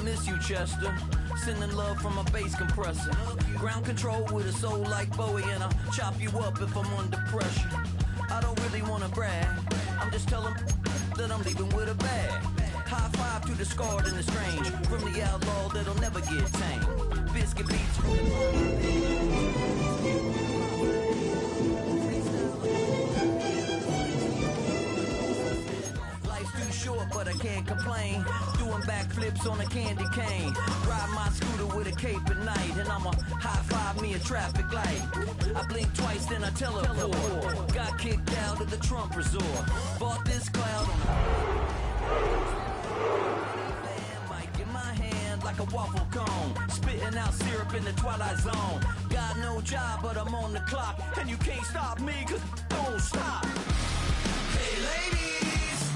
miss you, Chester. Sending love from a bass compressor. Ground control with a soul like Bowie, and I'll chop you up if I'm under pressure. I don't really want to brag. I'm just telling that I'm leaving with a bag. High five to the scarred and the strange. From the outlaw that'll never get tamed. Biscuit beats. Life's too short, but I can't complain. Doing backflips on a candy cane. Ride my scooter with a cape at night, and I'ma high five me a traffic light. I blink twice, then I teleport. Got kicked out of the Trump resort. Bought this cloud on mic in my hand like a waffle cone. Spitting out syrup in the twilight zone. Got no job, but I'm on the clock, and you can't stop me, cause don't stop. Hey ladies.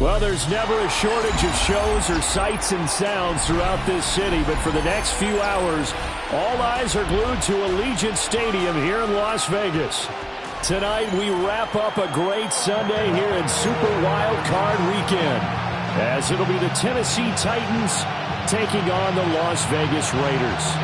Well, there's never a shortage of shows or sights and sounds throughout this city, but for the next few hours, all eyes are glued to Allegiant Stadium here in Las Vegas. Tonight, we wrap up a great Sunday here in Super Wild Card Weekend, as it'll be the Tennessee Titans taking on the Las Vegas Raiders.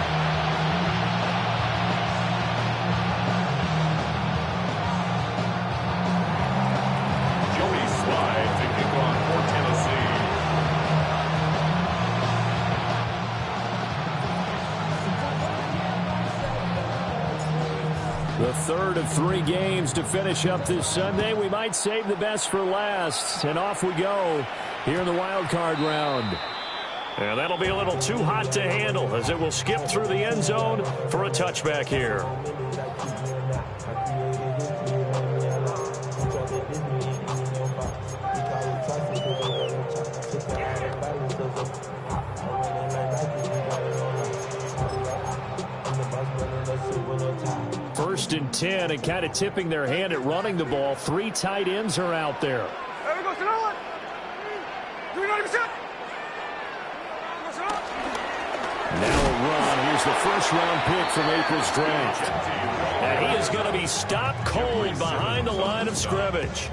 The third of 3 games to finish up this Sunday. We might save the best for last. And off we go here in the wild card round. And that'll be a little too hot to handle as it will skip through the end zone for a touchback here. First and 10, and kind of tipping their hand at running the ball. 3 tight ends are out there. There we go, Now a run. Here's the first-round pick from April's draft. And he is going to be stopped cold behind the line of scrimmage.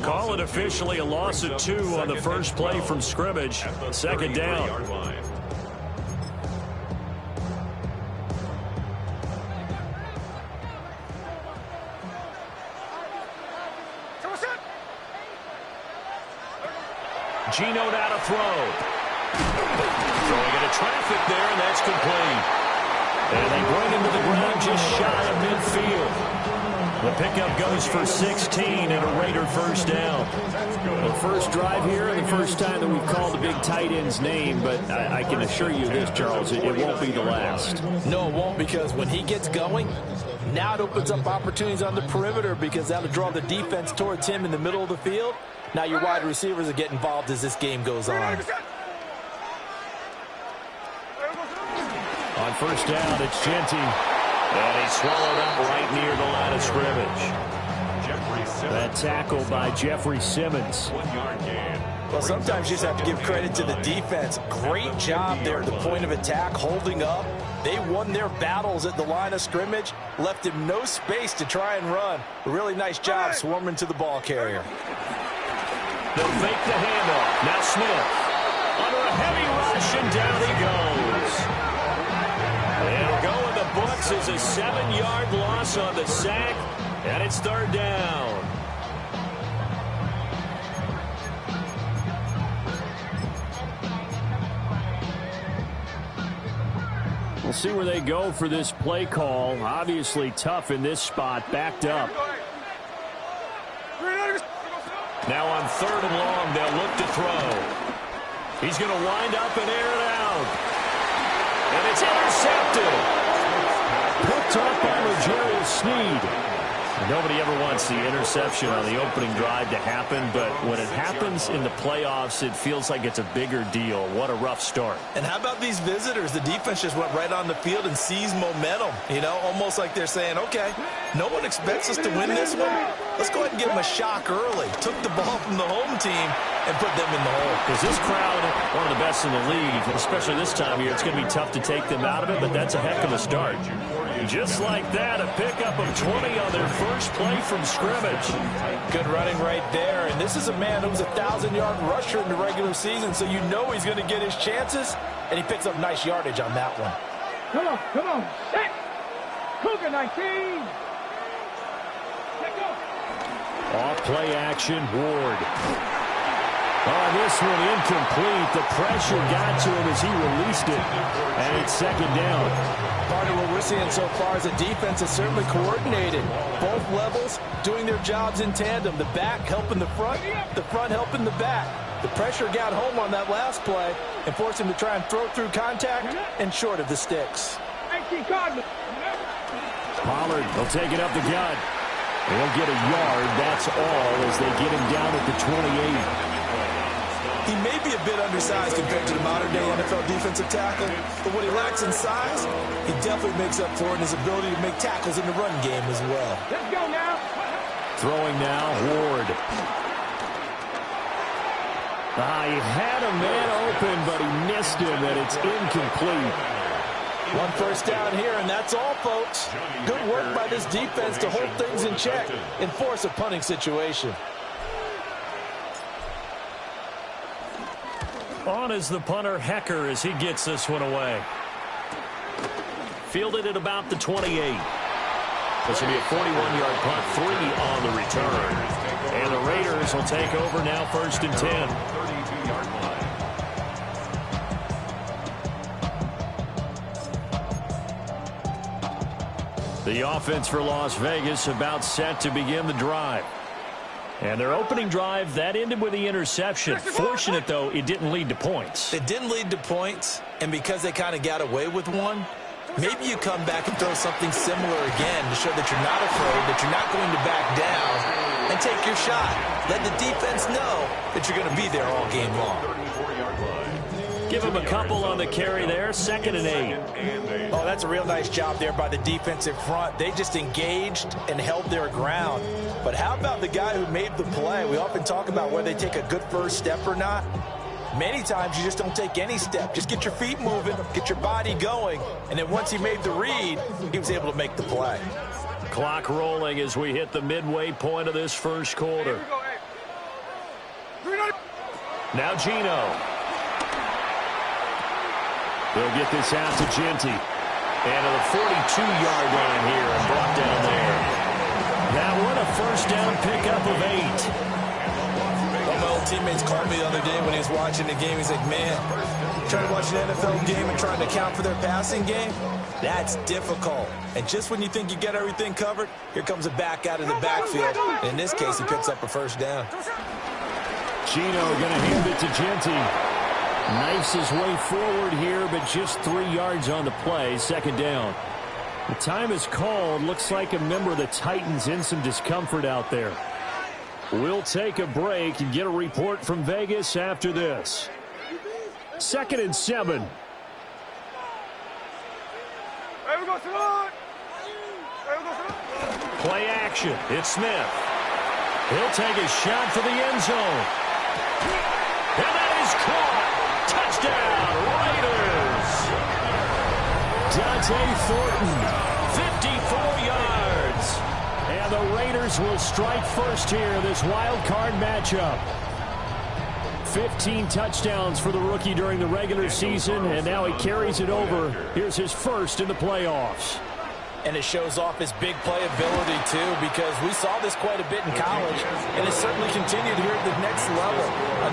Call it officially a loss of 2 on the first play from scrimmage. Second down. Gino now to throw. Throwing into traffic there, and that's complete. And they bring him to the ground just shy of midfield. The pickup goes for 16 and a Raider first down. The first drive here and the first time that we've called the big tight end's name, but I can assure you this, Charles, it won't be the last. No, it won't, because when he gets going, now it opens up opportunities on the perimeter, because that'll draw the defense towards him in the middle of the field. Now your wide receivers will get involved as this game goes on. On first down, it's Genty. And he's swallowed up right near the line of scrimmage. That tackle by Jeffrey Simmons. Well, sometimes you just have to give credit to the defense. Great job there at the point of attack, holding up. They won their battles at the line of scrimmage, left him no space to try and run. A really nice job swarming to the ball carrier. They'll fake the handoff. Now Smith. Under a heavy rush, and down he goes. It'll go in the books as a 7-yard loss on the sack, and it's third down. We'll see where they go for this play call. Obviously tough in this spot, backed up. Now on third and long, they'll look to throw. He's going to wind up and air it out. And it's intercepted. Picked up by L'Jarius Sneed. Nobody ever wants the interception on the opening drive to happen, but when it happens in the playoffs, it feels like it's a bigger deal. What a rough start. And how about these visitors? The defense just went right on the field and seized momentum. You know, almost like they're saying, okay, no one expects us to win this one. Let's go ahead and give them a shock early. Took the ball from the home team and put them in the hole. Because this crowd, one of the best in the league, especially this time of year, it's going to be tough to take them out of it, but that's a heck of a start. Just like that, a pickup of 20 on their first play from scrimmage. Good running right there. And this is a man who was a 1,000-yard rusher in the regular season, so you know he's going to get his chances, and he picks up nice yardage on that one. Come on. Set. Cougar 19. Let go. Off play action, Ward. Oh, this one incomplete. The pressure got to him as he released it. And it's second down. Part of what we're seeing so far is the defense is certainly coordinated. Both levels doing their jobs in tandem. The back helping the front helping the back. The pressure got home on that last play and forced him to try and throw through contact and short of the sticks. Pollard will take it up the gut. He'll get a yard, that's all, as they get him down at the 28. He may be a bit undersized compared to the modern-day NFL defensive tackle, but what he lacks in size, he definitely makes up for it in his ability to make tackles in the run game as well. Let's go now. Throwing now, Ward. He had a man open, but he missed him, and it's incomplete. One first down here, and that's all, folks. Good work by this defense to hold things in check and force a punting situation. On is the punter, Hecker, as he gets this one away. Fielded at about the 28. This will be a 41-yard punt, 3 on the return. And the Raiders will take over now, 1st and 10. The offense for Las Vegas about set to begin the drive. And their opening drive, that ended with the interception. Fortunate, though, it didn't lead to points. It didn't lead to points, and because they kind of got away with one, maybe you come back and throw something similar again to show that you're not afraid, that you're not going to back down, and take your shot. Let the defense know that you're going to be there all game long. Give him a couple on the carry there, 2nd and 8. Oh, that's a real nice job there by the defensive front. They just engaged and held their ground. But how about the guy who made the play? We often talk about whether they take a good first step or not. Many times you just don't take any step. Just get your feet moving, get your body going, and then once he made the read, he was able to make the play. Clock rolling as we hit the midway point of this first quarter. Now Gino. They'll get this out to Genty. And to the 42-yard line here and brought down there. Now what a first down pickup of 8. Well, my old teammates called me the other day when he was watching the game. He's like, man, trying to watch an NFL game and trying to account for their passing game, that's difficult. And just when you think you get everything covered, here comes a back out of the backfield. And in this case, he picks up a first down. Gino going to hand it to Genty. Knifes his way forward here, but just 3 yards on the play. 2nd down. The time is called. Looks like a member of the Titans in some discomfort out there. We'll take a break and get a report from Vegas after this. 2nd and 7. Play action. It's Smith. He'll take a shot for the end zone. And that is caught. Touchdown, Raiders. Dante Thornton, 54 yards. And the Raiders will strike first here, this wild card matchup. 15 touchdowns for the rookie during the regular season, and now he carries it over. Here's his first in the playoffs. And it shows off his big playability, too, because we saw this quite a bit in college, and it certainly continued here at the next level.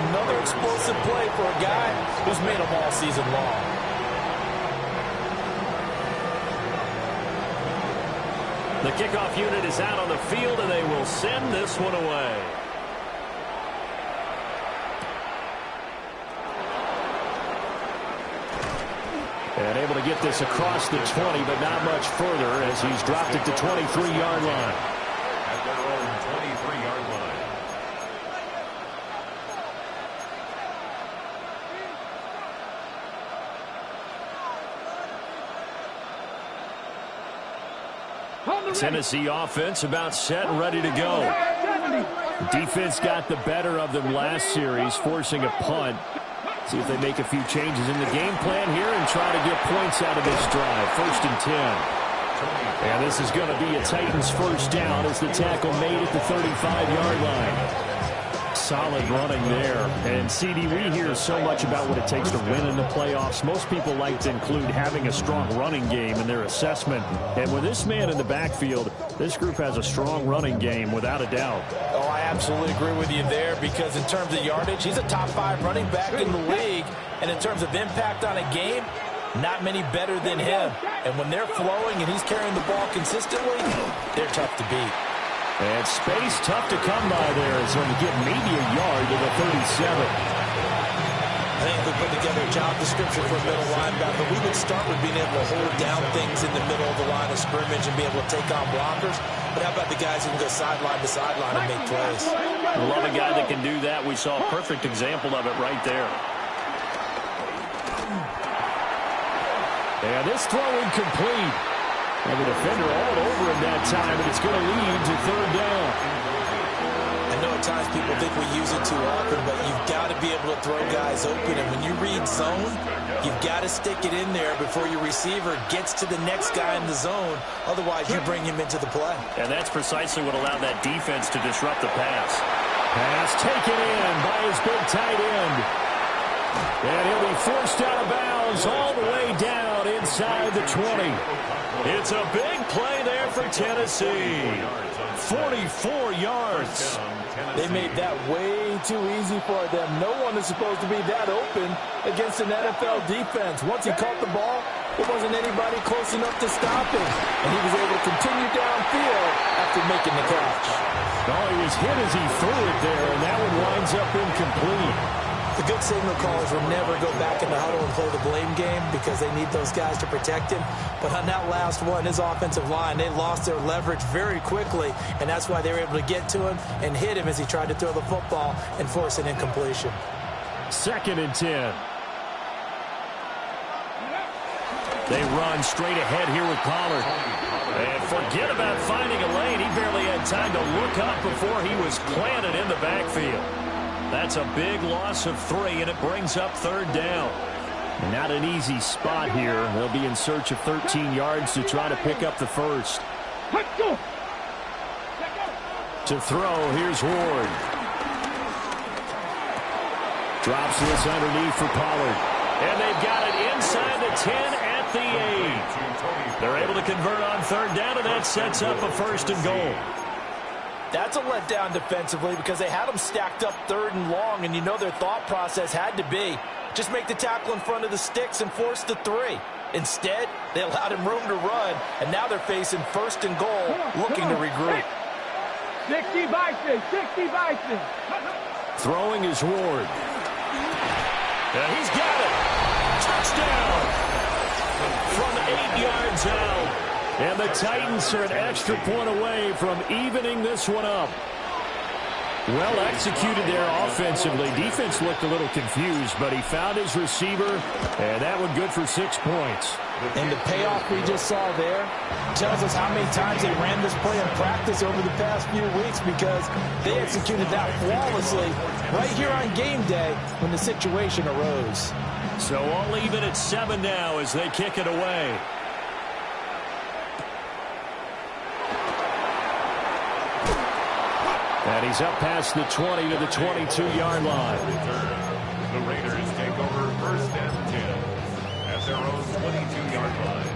Another explosive play for a guy who's made them all season long. The kickoff unit is out on the field, and they will send this one away. And able to get this across the 20, but not much further as he's dropped it to 23-yard line. At their own 23-yard line. Tennessee offense about set and ready to go. The defense got the better of them last series, forcing a punt. See if they make a few changes in the game plan here and try to get points out of this drive. 1st and 10. And this is going to be a Titans first down as the tackle made at the 35-yard line. Solid running there. And, CD, we hear so much about what it takes to win in the playoffs. Most people like to include having a strong running game in their assessment. And with this man in the backfield, this group has a strong running game without a doubt. Oh, I absolutely agree with you there because in terms of yardage, he's a top 5 running back in the league. And in terms of impact on a game, not many better than him. And when they're flowing and he's carrying the ball consistently, they're tough to beat. And space tough to come by there as they'll get maybe a yard to the 37. I think if we put together a job description for a middle linebacker, we would start with being able to hold down things in the middle of the line of scrimmage and be able to take on blockers. But how about the guys who can go sideline to sideline and make plays? Love a guy that can do that. We saw a perfect example of it right there. And this throw incomplete. And the defender all over him that time, and it's going to lead to third down. I know at times people think we use it too often, but you've got to be able to throw guys open. And when you read zone, you've got to stick it in there before your receiver gets to the next guy in the zone. Otherwise, you bring him into the play. And that's precisely what allowed that defense to disrupt the pass. Pass taken in by his big tight end. And he'll be forced out of bounds all the way down inside the 20. It's a big play there for Tennessee. 44 yards. They made that way too easy for them. No one is supposed to be that open against an NFL defense. Once he caught the ball, there wasn't anybody close enough to stop him. And he was able to continue downfield after making the catch. Oh, he was hit as he threw it there, and that one winds up incomplete. The good signal callers will never go back in the huddle and play the blame game because they need those guys to protect him. But on that last one, his offensive line, they lost their leverage very quickly, and that's why they were able to get to him and hit him as he tried to throw the football and force an incompletion. 2nd and 10. They run straight ahead here with Pollard. And forget about finding a lane. He barely had time to look up before he was planted in the backfield. That's a big loss of 3, and it brings up third down. Not an easy spot here. They'll be in search of 13 yards to try to pick up the first. To throw, here's Ward. Drops this underneath for Pollard. And they've got it inside the 10 at the 8. They're able to convert on third down, and that sets up a 1st and goal. That's a letdown defensively because they had them stacked up 3rd and long, and you know their thought process had to be just make the tackle in front of the sticks and force the 3. Instead, they allowed him room to run, and now they're facing 1st and goal, looking to regroup. 60 Bison, 60 Bison. Throwing is Ward. And he's got it. Touchdown from 8 yards out. And the Titans are an extra point away from evening this one up. Well executed there offensively. Defense looked a little confused, but he found his receiver, and that one good for 6 points. And the payoff we just saw there tells us how many times they ran this play in practice over the past few weeks because they executed that flawlessly right here on game day when the situation arose. So all even at 7 now as they kick it away. And he's up past the 20 to the 22-yard line. The Raiders take over 1st and 10 at their own 22-yard line.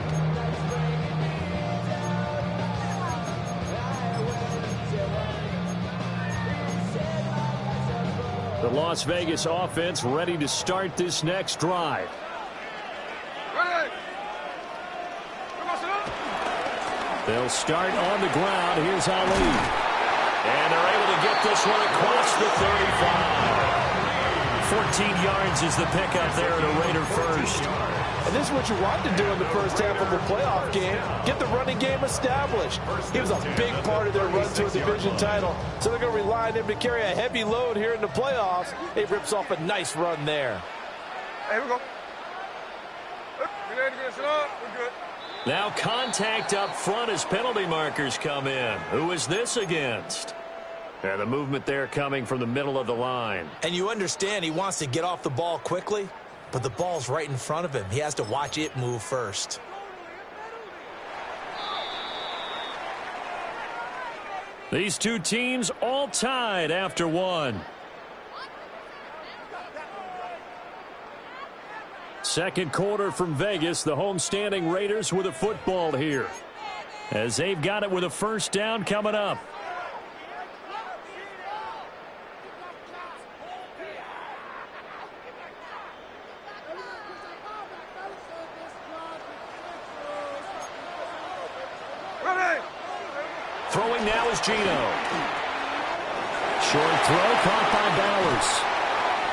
The Las Vegas offense ready to start this next drive. They'll start on the ground. Here's Ali. And they're able to get this one across the 35. 14 yards is the pickup there at a Raider first. And this is what you want to do in the first half of a playoff game. Get the running game established. He was a big part of their run to a division title. So they're going to rely on him to carry a heavy load here in the playoffs. He rips off a nice run there. Here we go. We're good. Now contact up front as penalty markers come in. Who is this against? And the movement there coming from the middle of the line. And you understand he wants to get off the ball quickly, but the ball's right in front of him. He has to watch it move first. These two teams all tied after one. Second quarter from Vegas. The homestanding Raiders with a football here, as they've got it with a first down coming up. Throwing now is Gino. Short throw caught by Bowers.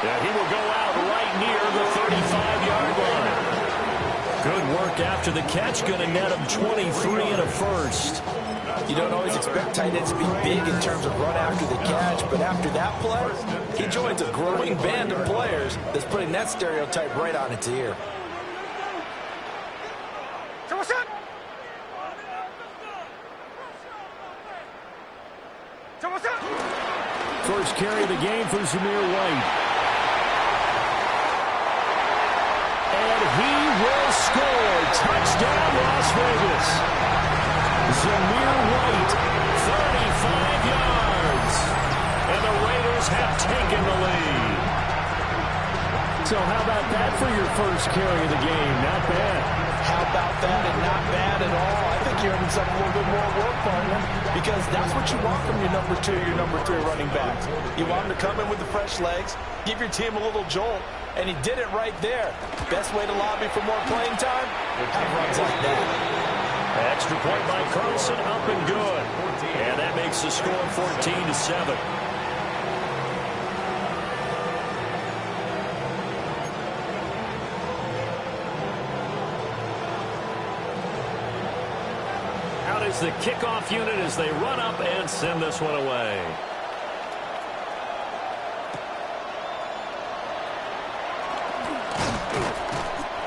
Yeah, he will go out right near the 35-yard line. Good work after the catch. Going to net him 23 and a first. You don't always expect tight ends to be big in terms of run after the catch, but after that play, he joins a growing band of players that's putting that stereotype right on its ear. First carry of the game for Zamir White. And he will score. Touchdown, Las Vegas. Zamir White, 35 yards. And the Raiders have taken the lead. So how about that for your first carry of the game? Not bad. How about that, and not bad at all. I think you're earning something a little bit more work, partner, because that's what you want from your number 2, your number 3 running backs. You want them to come in with the fresh legs, give your team a little jolt, and he did it right there. Best way to lobby for more playing time? Have runs like that. Extra point by Carlson, up and good. And that makes the score 14-7. Out is the kickoff unit as they run up and send this one away.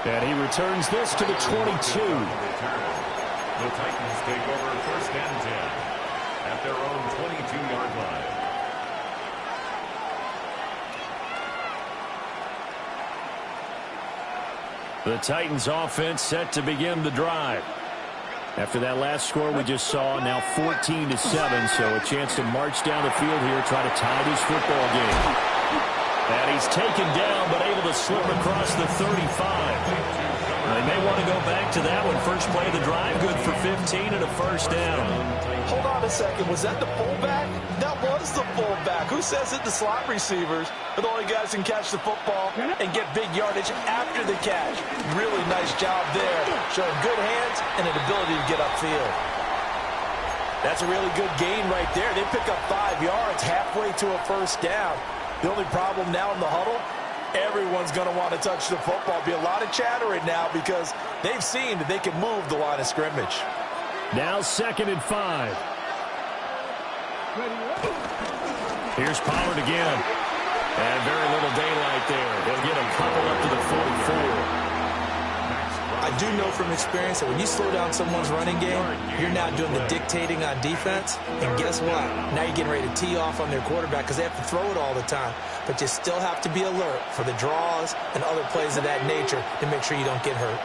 And he returns this to the 22. The Titans take over first and 10 at their own 22-yard line. The Titans offense set to begin the drive. After that last score we just saw, now 14-7, so a chance to march down the field here, try to tie this football game. And he's taken down, but able to slip across the 35. They may want to go back to that one. First play of the drive, good for 15 and a first down. Hold on a second. Was that the fullback? That was the fullback. Who says it? The slot receivers are the only guys who can catch the football and get big yardage after the catch. Really nice job there. Showing good hands and an ability to get upfield. That's a really good gain right there. They pick up 5 yards halfway to a first down. The only problem now in the huddle, everyone's going to want to touch the football. Be a lot of chatter right now because they've seen that they can move the line of scrimmage. Now 2nd and 5. Here's Pollard again. And very little daylight there. He'll get a couple up to the 44. I do know from experience that when you slow down someone's running game, you're now doing the dictating on defense. And guess what? Now you're getting ready to tee off on their quarterback because they have to throw it all the time. But you still have to be alert for the draws and other plays of that nature to make sure you don't get hurt.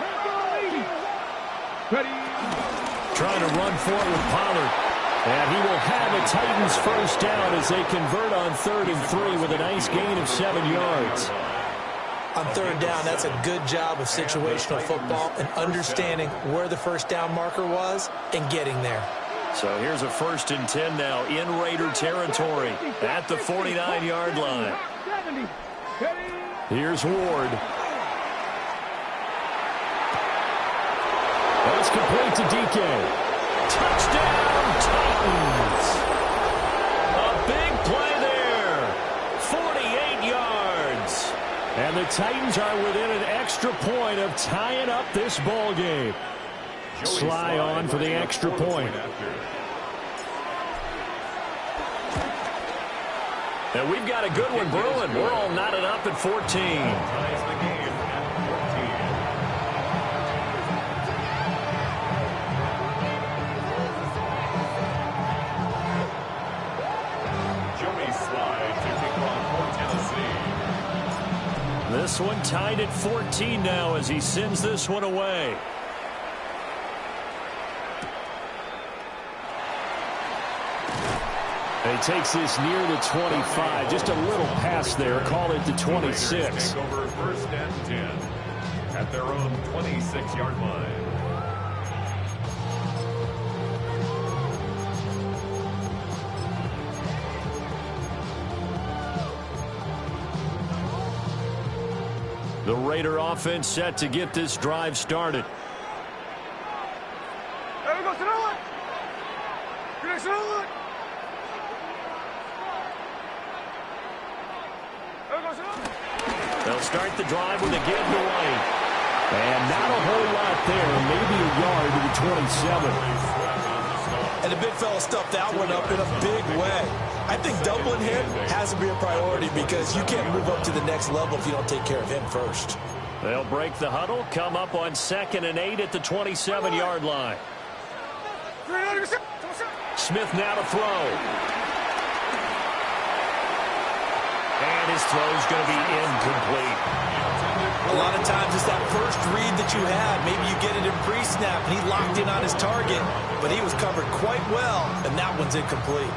Trying to run for it with Pollard. And he will have a Titans first down as they convert on 3rd and 3 with a nice gain of 7 yards. On 3rd down, that's a good job of situational football and understanding where the first down marker was and getting there. So here's a 1st and 10 now in Raider territory at the 49-yard line. Here's Ward. That's complete to DK. Touchdown, Titans! A big play there. 48 yards. And the Titans are within an extra point of tying up this ball game. Sly on for the extra point. And we've got a good one brewing. We're all knotted up at 14. This one tied at 14 now as he sends this one away. He takes this near the 25. Just a little pass there. Call it the 26. Take over first and 10 at their own 26-yard line. The Raider offense set to get this drive started. There we go, Sonoma. Good, Sonoma. There we go, Sonoma. They'll start the drive with a give to White. And not a whole lot there. Maybe a yard to the 27. And the big fella stuffed that one up in a big way. I think doubling him has to be a priority because you can't move up to the next level if you don't take care of him first. They'll break the huddle, come up on 2nd and 8 at the 27-yard line. Smith now to throw. And his throw's going to be incomplete. A lot of times it's that first read that you had. Maybe you get it in pre-snap and he locked in on his target, but he was covered quite well, and that one's incomplete.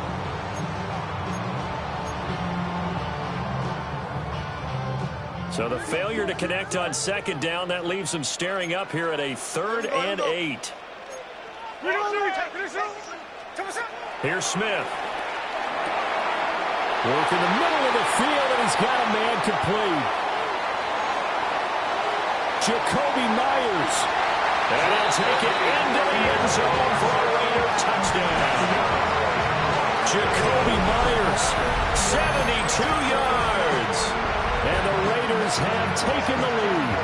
So the failure to connect on 2nd down, that leaves them staring up here at a 3rd and 8. Here's Smith. Work in the middle of the field, and he's got a man complete. Jacoby Myers. And he'll take it into the end zone for a Raider touchdown. Jacoby Myers, 72 yards. And the Raiders have taken the lead.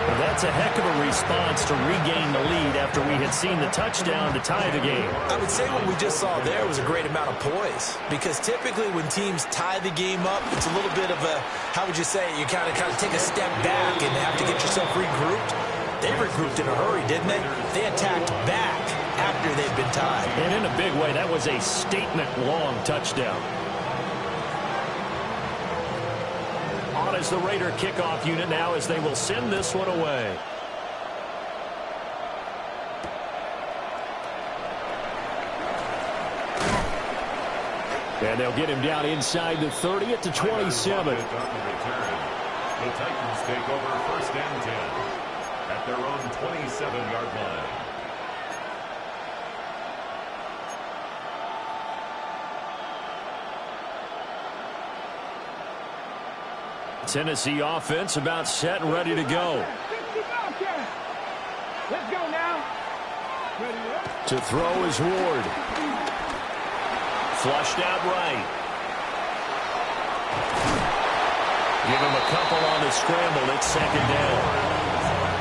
Well, that's a heck of a response to regain the lead after we had seen the touchdown to tie the game. I would say what we just saw there was a great amount of poise, because typically when teams tie the game up, it's a little bit of a, how would you say, you kind of take a step back and have to get yourself regrouped. They regrouped in a hurry, didn't they? They attacked back after they'd been tied. And in a big way, that was a statement-long touchdown. On is the Raider kickoff unit now as they will send this one away. And they'll get him down inside the 30 at the 27. The Titans take over first and 10 at their own 27-yard line. Tennessee offense about set and ready to go. Let's go now. To throw is Ward. Flushed out right. Give him a couple on the scramble. It's 2nd down.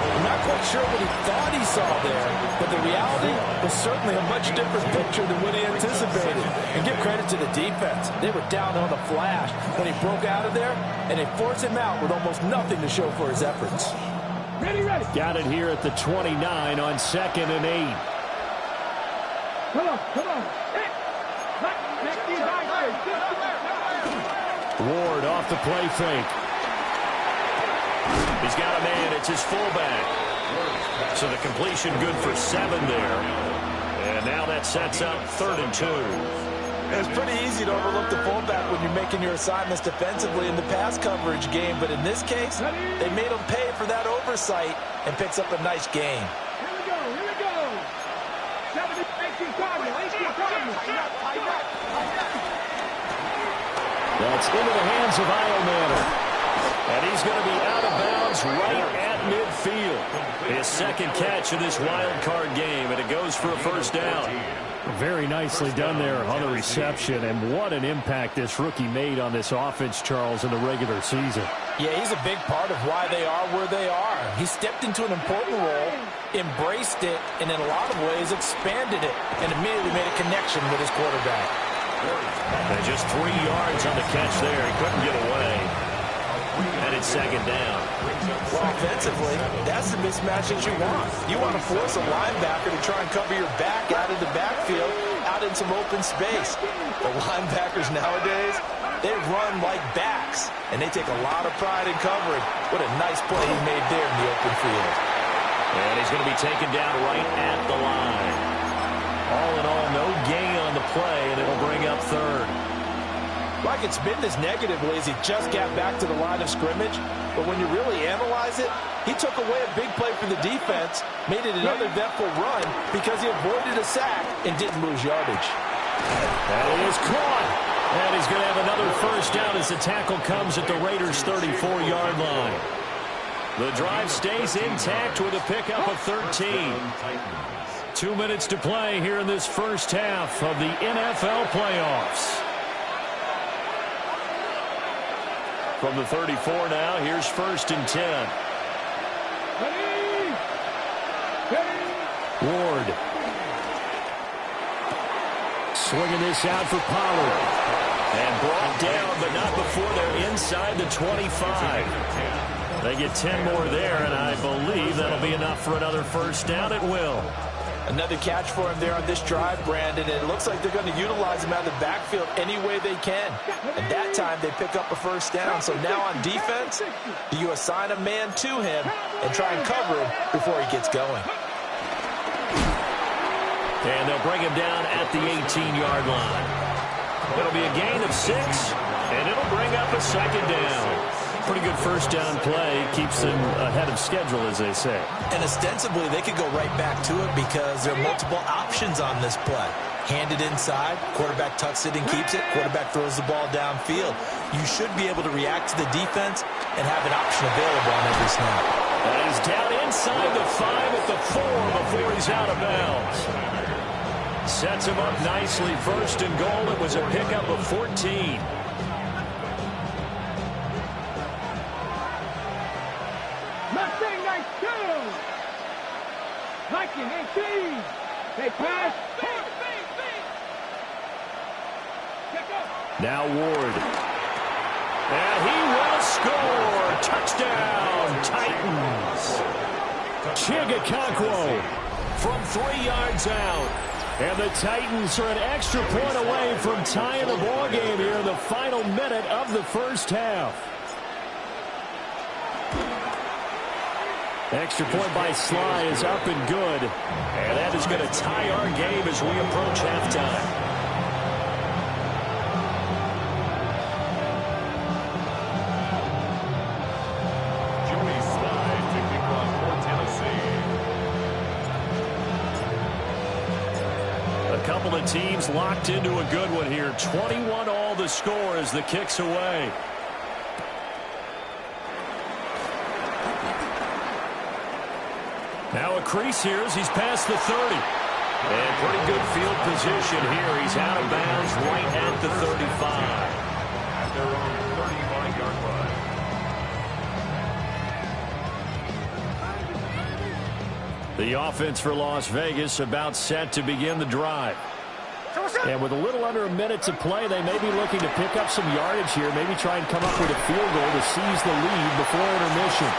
I'm not quite sure what he thought he saw there, but the reality was certainly a much different picture than what he anticipated. And give credit to the defense. They were down on the flash when he broke out of there, and they forced him out with almost nothing to show for his efforts. Ready. Got it here at the 29 on 2nd and 8. Come on. Ward off the play fake. He's got a man. It's his fullback. So the completion good for 7 there. And now that sets up 3rd and 2. It's pretty easy to overlook the fullback when you're making your assignments defensively in the pass coverage game, but in this case, they made him pay for that oversight and picks up a nice gain. Here we go. 18 That's into the hands of Iomanner. And he's going to be out of bounds right at midfield. His 2nd catch of this wild card game, and it goes for a first down. Very nicely done there on the reception, and what an impact this rookie made on this offense, Charles, in the regular season. Yeah, he's a big part of why they are where they are. He stepped into an important role, embraced it, and in a lot of ways expanded it, and immediately made a connection with his quarterback. And just 3 yards on the catch there. He couldn't get away. And it's 2nd down. Well, offensively, that's the mismatch that you want. You want to force a linebacker to try and cover your back out of the backfield, out in some open space. The linebackers nowadays, they run like backs, and they take a lot of pride in covering. What a nice play he made there in the open field. And he's going to be taken down right at the line. All in all, no gain on the play, and it'll bring up third. Like it's been as negatively as he just got back to the line of scrimmage. But when you really analyze it, he took away a big play for the defense, made it an uneventful run because he avoided a sack and didn't lose yardage. That is caught. And he's going to have another first down as the tackle comes at the Raiders' 34-yard line. The drive stays intact with a pickup of 13. 2 minutes to play here in this first half of the NFL playoffs. From the 34 now, here's 1st and 10. Ward. Swinging this out for Pollard. And brought down, but not before they're inside the 25. They get 10 more there, and I believe that'll be enough for another first down. It will. Another catch for him there on this drive, Brandon, and it looks like they're going to utilize him out of the backfield any way they can. And that time they pick up a first down. So now on defense, do you assign a man to him and try and cover him before he gets going? And they'll bring him down at the 18-yard line. It'll be a gain of 6, and it'll bring up a second down. Pretty good first down play. Keeps them ahead of schedule, as they say. And ostensibly, they could go right back to it because there are multiple options on this play. Hand it inside, quarterback tucks it and keeps it, quarterback throws the ball downfield. You should be able to react to the defense and have an option available on every snap. And he's down inside the 5 at the 4 before he's out of bounds. Sets him up nicely. 1st and goal. It was a pickup of 14. Now Ward. And he will score. Touchdown, Titans. Chigakakwo from 3 yards out. And the Titans are an extra point away from tying the ball game here in the final minute of the first half. Extra point by Sly is up and good. And that is going to tie our game as we approach halftime. A couple of teams locked into a good one here. 21 all the score as the kick's away. Now a crease here as he's past the 30. And pretty good field position here. He's out of bounds right at the 35. At their own 35-yard line. The offense for Las Vegas about set to begin the drive. And with a little under a minute to play, they may be looking to pick up some yardage here, maybe try and come up with a field goal to seize the lead before intermission.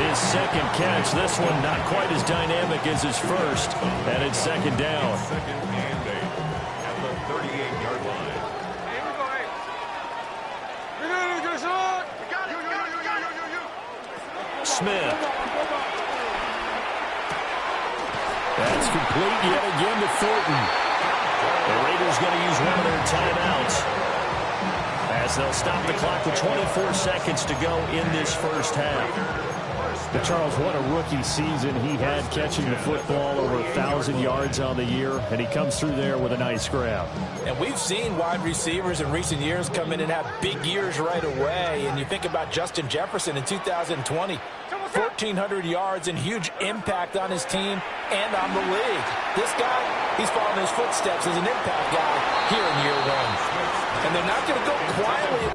His second catch, this one not quite as dynamic as his first, and it's second down. Second and 8 at the 38-yard line. Smith. That's complete yet again to Thornton. The Raiders going to use one of their timeouts as they'll stop the clock with 24 seconds to go in this first half. But Charles, what a rookie season he had catching the football, over 1,000 yards on the year, and he comes through there with a nice grab. And we've seen wide receivers in recent years come in and have big years right away. And you think about Justin Jefferson in 2020, 1,400 yards and huge impact on his team and on the league. This guy, he's following his footsteps as an impact guy here in year 1. And they're not going to go quietly.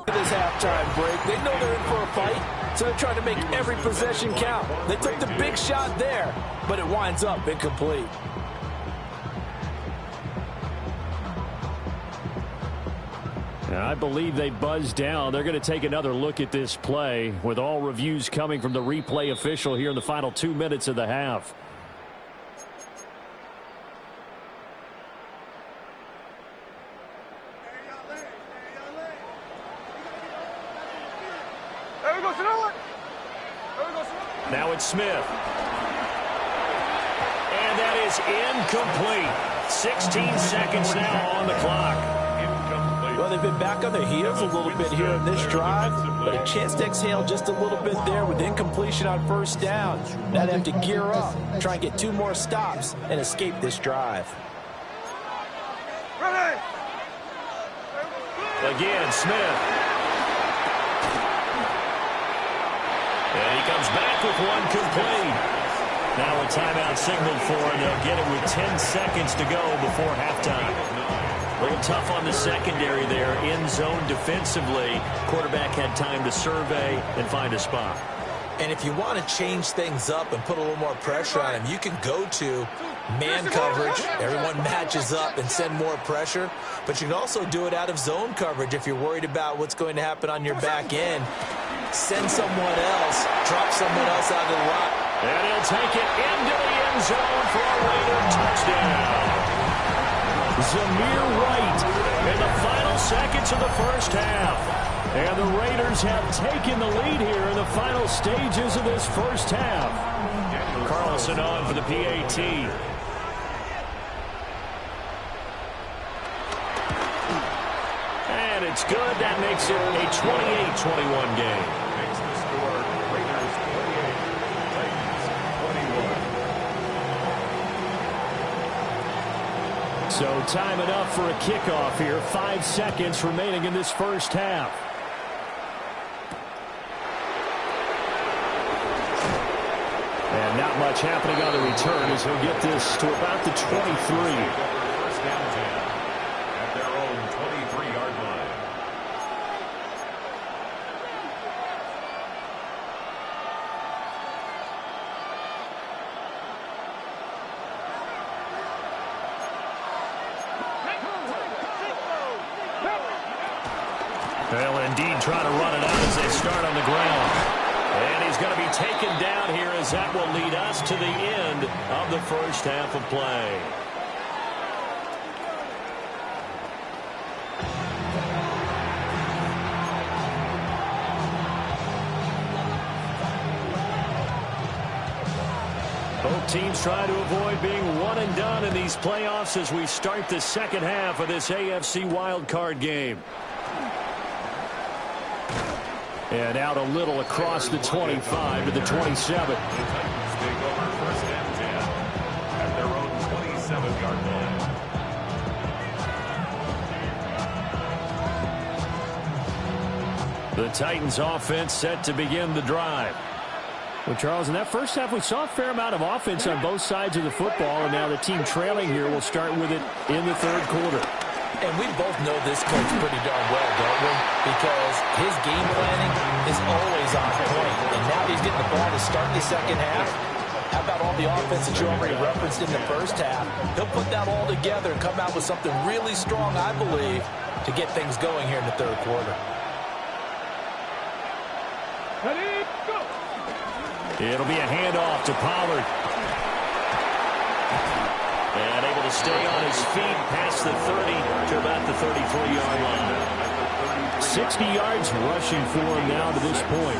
This halftime break, they know they're in for a fight, so they're trying to make every possession count. They took the big shot there, but it winds up incomplete. I believe they buzzed down. They're going to take another look at this play with all reviews coming from the replay official here in the final 2 minutes of the half. Now it's Smith. And that is incomplete. 16 seconds now on the clock. Well, they've been back on their heels a little bit here in this drive, but a chance to exhale just a little bit there with incompletion on first down. Now they have to gear up, try and get 2 more stops, and escape this drive. Again, Smith. And he comes back with one complete. Now a timeout signaled for, and they'll get it with 10 seconds to go before halftime. A little tough on the secondary there, in zone defensively. Quarterback had time to survey and find a spot. And if you want to change things up and put a little more pressure on him, you can go to man coverage. Everyone matches up and send more pressure. But you can also do it out of zone coverage if you're worried about what's going to happen on your back end. Send someone else, drop someone else out of the lot. And he'll take it into the end zone for a Raider touchdown. Zamir White in the final seconds of the first half. And the Raiders have taken the lead here in the final stages of this first half. Carlson on for the PAT. And it's good. That makes it a 28-21 game. Makes the score Raiders 28, Titans 21. So time enough for a kickoff here. 5 seconds remaining in this first half. And not much happening on the return as he'll get this to about the 23. First down 10 at their own 23-yard line. They'll indeed try to run it out as they start on the ground. And he's going to be taken down here as that will lead us to the end of the first half of play. Both teams try to avoid being one and done in these playoffs as we start the second half of this AFC wildcard game. And out a little across the 25 to the 27. The Titans take over first and 10 at their own 27-yard line. The Titans offense set to begin the drive. Well, Charles, in that first half, we saw a fair amount of offense on both sides of the football, and now the team trailing here will start with it in the third quarter. And we both know this coach pretty darn well, don't we? Because his game planning is always on point. And now he's getting the ball to start the second half. How about all the offense that you already referenced in the first half? He'll put that all together and come out with something really strong, I believe, to get things going here in the third quarter. It'll be a handoff to Pollard. And able to stay on his feet past the 30 to about the 33-yard line. 60 yards rushing for him now to this point.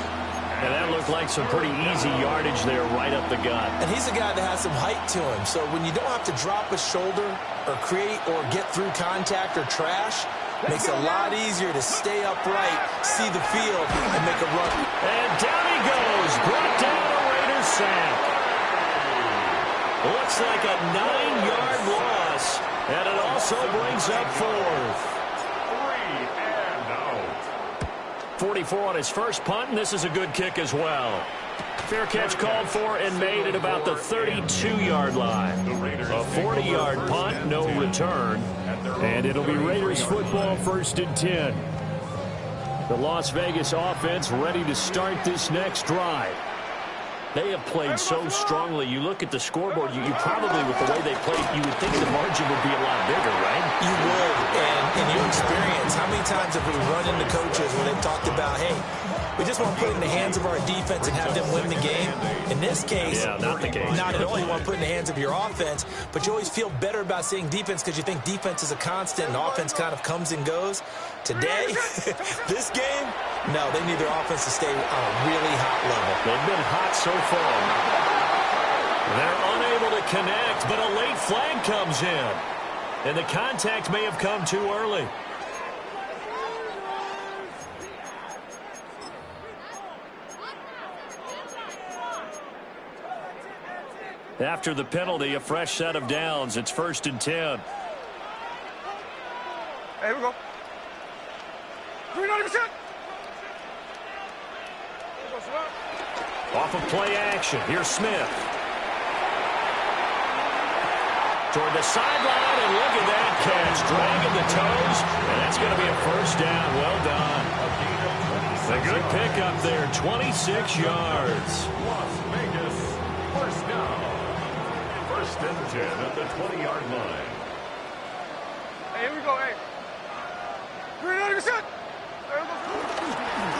And that looked like some pretty easy yardage there right up the gut. And he's a guy that has some height to him. So when you don't have to drop a shoulder or create or get through contact or trash, makes it a lot easier to stay upright, see the field, and make a run. And down he goes. Brought down a Raiders sack. Looks like a 9-yard loss. And it also brings up fourth. 3 and out. 44 on his first punt, and this is a good kick as well. Fair catch called for and made at about the 32-yard line. A 40-yard punt, no return. And it'll be Raiders football first and 10. The Las Vegas offense ready to start this next drive. They have played so strongly. You look at the scoreboard, you probably, with the way they played, you would think the margin would be a lot bigger, right? You would. And in your experience, how many times have we run into coaches where they've talked about, hey, we just want to put it in the hands of our defense and have them win the game? In this case, yeah, not the case. Not at all. You want to put it in the hands of your offense, but you always feel better about seeing defense because you think defense is a constant and offense kind of comes and goes. Today, this game, no, they need their offense to stay on a really hot level. They've been hot so far. They're unable to connect, but a late flag comes in. And the contact may have come too early. After the penalty, a fresh set of downs. It's 1st and 10. Hey, here we go. 390%. Off of play action. Here's Smith. Toward the sideline, and look at that catch. Dragging the toes, and that's going to be a 1st down. Well done. A good pickup there, 26 yards. Las Vegas, 1st down. 1st and 10 at the 20-yard line. Hey, here we go. Hey. 390%.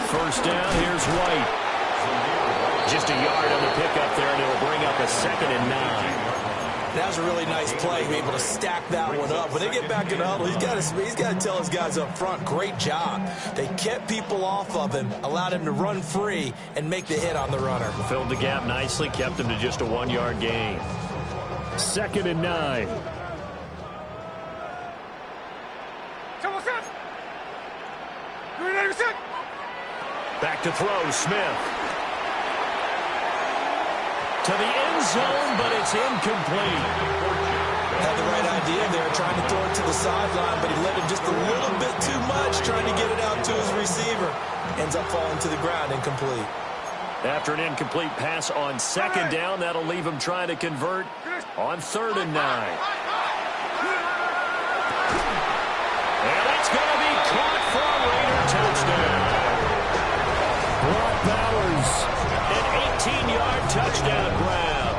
1st down, here's White. Just a yard on the pickup there, and it'll bring up a 2nd and 9. That was a really nice play, able to stack that one up. When they get back in the huddle, he's got to tell his guys up front, great job. They kept people off of him, allowed him to run free, and make the hit on the runner. Filled the gap nicely, kept him to just a 1-yard gain. 2nd and 9. Come on, Sam. 390%. Back to throw, Smith. To the end zone, but it's incomplete. Had the right idea there, trying to throw it to the sideline, but he let him just a little bit too much, trying to get it out to his receiver. Ends up falling to the ground, incomplete. After an incomplete pass on 2nd down, that'll leave him trying to convert on 3rd and 9. And it's going to be caught for a Raider touchdown. Brock Bowers. An 18-yard touchdown grab.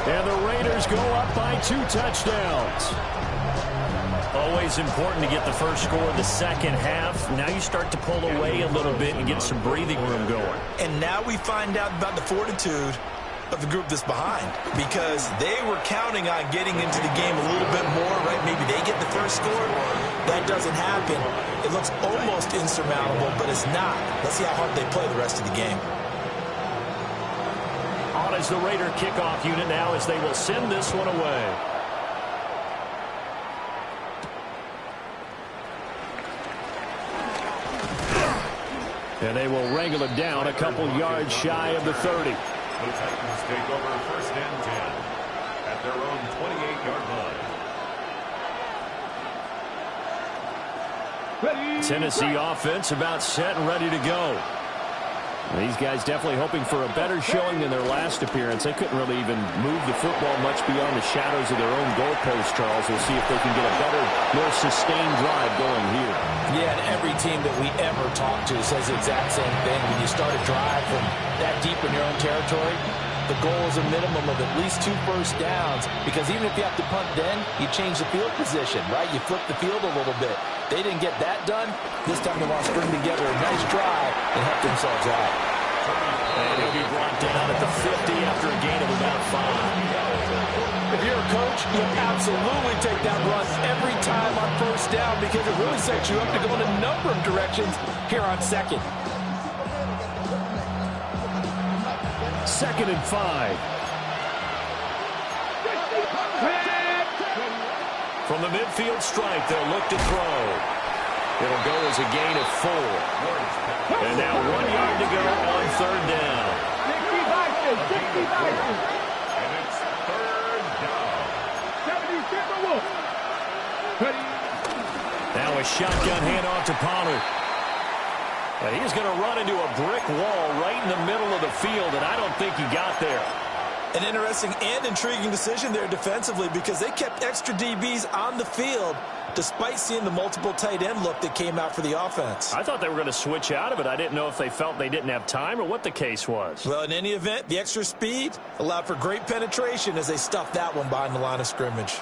And the Raiders go up by 2 touchdowns. Always important to get the first score of the second half. Now you start to pull away a little bit and get some breathing room going. And now we find out about the fortitude of the group that's behind, because they were counting on getting into the game a little bit more, right? Maybe they get the first score. That doesn't happen. It looks almost insurmountable, but it's not. Let's see how hard they play the rest of the game. On as the Raider kickoff unit now, as they will send this one away. And they will wrangle it down a couple yards shy of the 30. The Titans take over 1st and 10 at their own 28-yard line. Tennessee offense about set and ready to go. These guys definitely hoping for a better showing than their last appearance. They couldn't really even move the football much beyond the shadows of their own goalpost, Charles. We'll see if they can get a better, more sustained drive going here. Yeah, and every team that we ever talk to says the exact same thing. When you start a drive from that deep in your own territory, the goal is a minimum of at least 2 first downs, because even if you have to punt then, you change the field position, right? You flip the field a little bit. They didn't get that done. This time they want to string together a nice drive and help themselves out. And he'll be brought down at the 50 after a gain of about 5. If you're a coach, you'll absolutely take that run every time on 1st down, because it really sets you up to go in a number of directions here on 2nd. 2nd and 5. From the midfield stripe, they'll look to throw. It'll go as a gain of 4. And now 1 yard to go on 3rd down. And it's 3rd down. Now a shotgun handoff to Pollard. He's going to run into a brick wall right in the middle of the field, and I don't think he got there. An interesting and intriguing decision there defensively, because they kept extra DBs on the field despite seeing the multiple tight end look that came out for the offense. I thought they were going to switch out of it. I didn't know if they felt they didn't have time or what the case was. Well, in any event, the extra speed allowed for great penetration as they stuffed that one behind the line of scrimmage.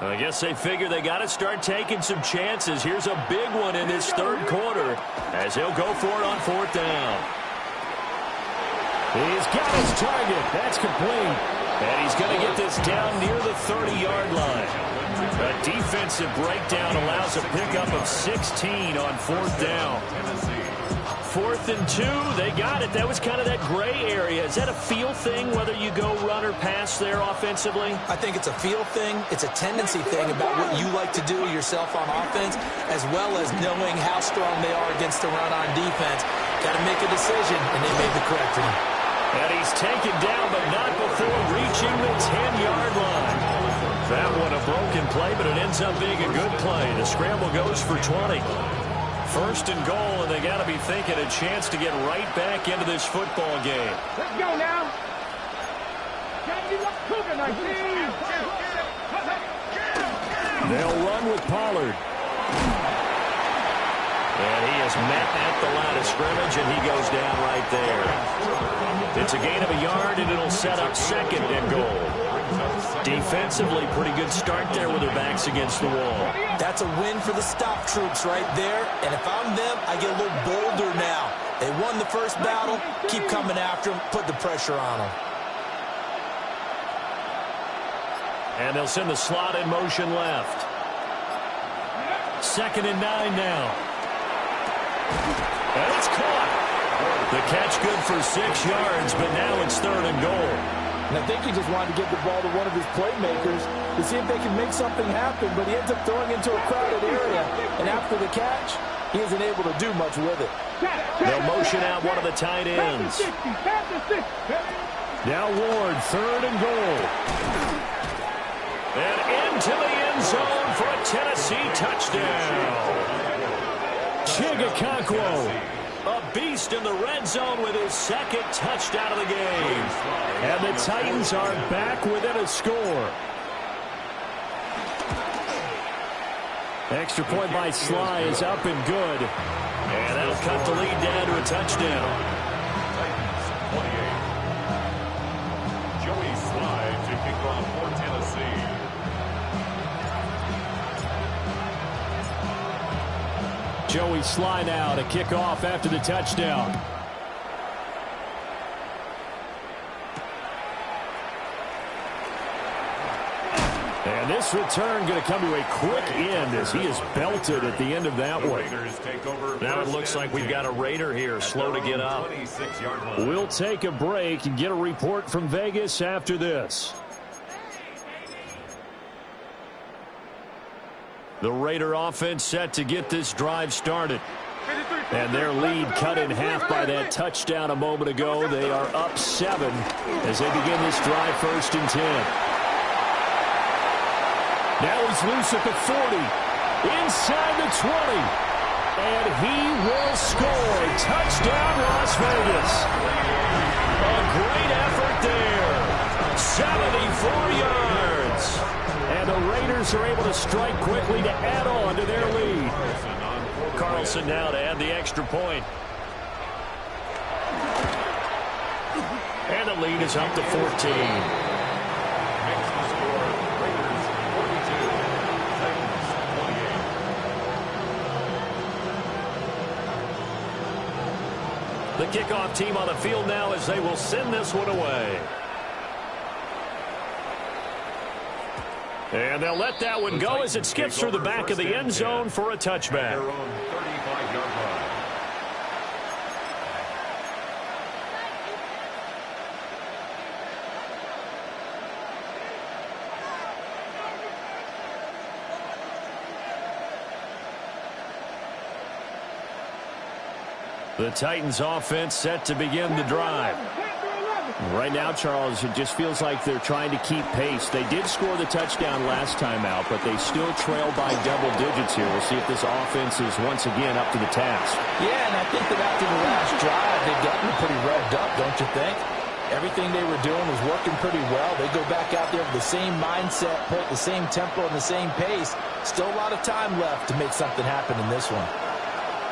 I guess they figure they got to start taking some chances. Here's a big one in this 3rd quarter as he'll go for it on 4th down. He's got his target. That's complete. And he's going to get this down near the 30-yard line. A defensive breakdown allows a pickup of 16 on 4th down. 4th and 2, they got it. That was kind of that gray area. Is that a feel thing, whether you go run or pass there offensively? I think it's a feel thing. It's a tendency thing about what you like to do yourself on offense, as well as knowing how strong they are against the run on defense. Got to make a decision, and they made the correct one. And he's taken down, but not before reaching the 10-yard line. That one a broken play, but it ends up being a good play. The scramble goes for 20. 1st and goal, and they got to be thinking a chance to get right back into this football game. Let's go now. They'll run with Pollard. And he is met at the line of scrimmage, and he goes down right there. It's a gain of a yard, and it'll set up 2nd and goal. Defensively, pretty good start there with their backs against the wall. That's a win for the stop troops right there. And if I'm them, I get a little bolder now. They won the first battle. Keep coming after them. Put the pressure on them. And they'll send the slot in motion left. 2nd and 9 now. And it's caught. The catch good for 6 yards, but now it's 3rd and goal. And I think he just wanted to give the ball to one of his playmakers to see if they can make something happen, but he ends up throwing into a crowded area. And after the catch, he isn't able to do much with it. They'll motion out one of the tight ends. Now Ward, 3rd and goal. And into the end zone for a Tennessee touchdown. Chigakonkwo, a beast in the red zone with his 2nd touchdown of the game. And the Titans are back within a score. Extra point by Sly is up and good. And that'll cut the lead down to a touchdown. Titans 28. Joey Sly to kick off for Tennessee. Joey Sly now to kick off after the touchdown. And this return going to come to a quick end as he is belted at the end of that one. Now it looks like we've got a Raider here, slow to get up. We'll take a break and get a report from Vegas after this. The Raider offense set to get this drive started. And their lead cut in half by that touchdown a moment ago. They are up 7 as they begin this drive 1st and 10. Now he's loose at the 40, inside the 20, and he will score. Touchdown, Las Vegas. A great effort there. 74 yards. And the Raiders are able to strike quickly to add on to their lead. Carlson now to add the extra point. And the lead is up to 14. The kickoff team on the field now as they will send this one away. And they'll let that one go as it skips through the back of the end zone for a touchback. The Titans offense set to begin the drive. Right now, Charles, it just feels like they're trying to keep pace. They did score the touchdown last time out, but they still trail by double digits here. We'll see if this offense is once again up to the task. Yeah, and I think that after the last drive, they've gotten pretty revved up, don't you think? Everything they were doing was working pretty well. They go back out there with the same mindset, play at the same tempo and the same pace. Still a lot of time left to make something happen in this one.